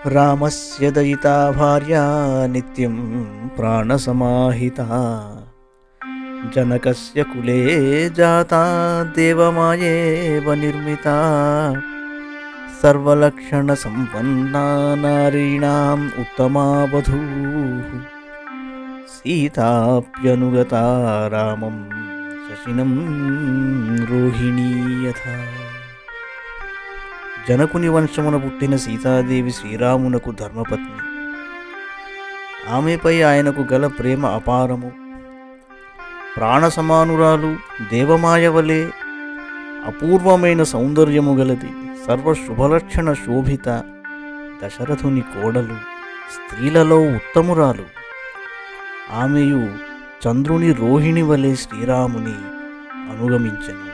రామస్య దయితా భార్యా నిత్యం ప్రాణసమాహితా జనకస్య కులే జాతా దేవమాయేవ నిర్మితా సర్వలక్షణ సంపన్నా నారీణాం ఉత్తమా వధూః సీతాప్యనుగతా రామం శశినం రోహిణీ యథా. జనకుని వంశమున పుట్టిన సీతాదేవి శ్రీరామునకు ధర్మపత్ని. ఆమెపై ఆయనకు గల ప్రేమ అపారము. ప్రాణసమానురాలు, దేవమాయ వలె అపూర్వమైన సౌందర్యము గలది. సర్వశుభలక్షణ శోభిత దశరథుని కోడలు, స్త్రీలలో ఉత్తమురాలు. ఆమెయు చంద్రుని రోహిణి వలె శ్రీరాముని అనుగమించెను.